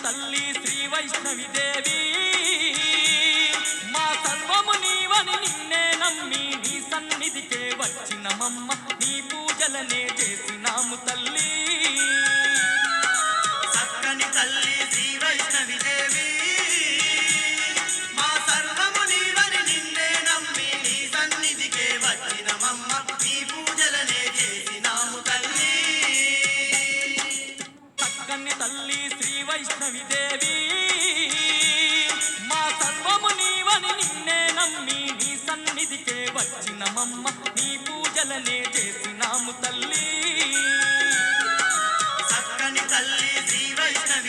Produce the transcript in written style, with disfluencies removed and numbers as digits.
తల్లి శ్రీ వైష్ణవి దేవి మా సర్వము నీవని నిన్నే నమ్మి నీ సన్నిధికే వచ్చినమమ్మ నీ పూజలనే చేసినాము తల్లి చక్కని తల్లి శ్రీ వైష్ణవి దేవి మా సర్వము నీవని నిన్నే నమ్మి నీ సన్నిధికే వచ్చినమమ్మ నీ పూజలనే చేసినాము తల్లి చక్కని తల్లి శ్రీ వైష్ణవి దేవి మా సర్వము నీవని నిన్నే నమ్మి నీ సన్నిధికే వచ్చినమమ్మ నీ పూజలనే చేసినాము తల్లి చక్కని తల్లి శ్రీ వైష్ణవి